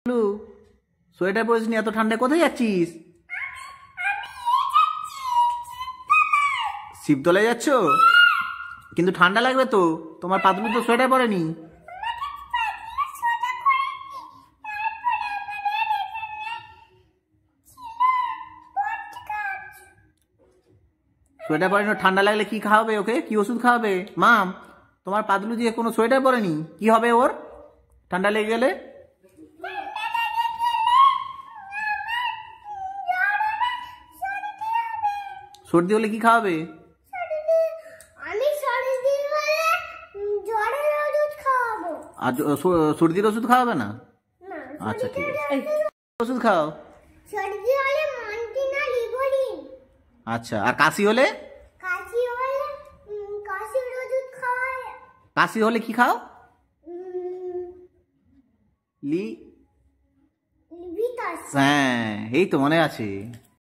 Hello, sweater পরিস নি? এত ঠান্ডায় কোথায় যাচ্ছিস? শিবতলায় যাচ্ছ? কিন্তু ঠান্ডা লাগবে তো, তোমার পাতলু তো সোয়েটার পরেনি। সোয়েটার পরেনি, ঠান্ডা লাগলে কি খাওয়াবে ওকে? কি ওষুধ খাওয়াবে? মাম, তোমার পাতলু দিয়ে কোনো সোয়েটার পরেনি, কি হবে ওর ঠান্ডা লেগে গেলে? সর্দি হলে কি খাওয়াবে? আর সর্দির ওষুধ খাওয়াবে না? আচ্ছা ঠিক আছে, ওষুধ খাও। আচ্ছা, আর কাশি হলে? কাশি হলে কি খাও? হ্যাঁ, এই তো মনে আছে।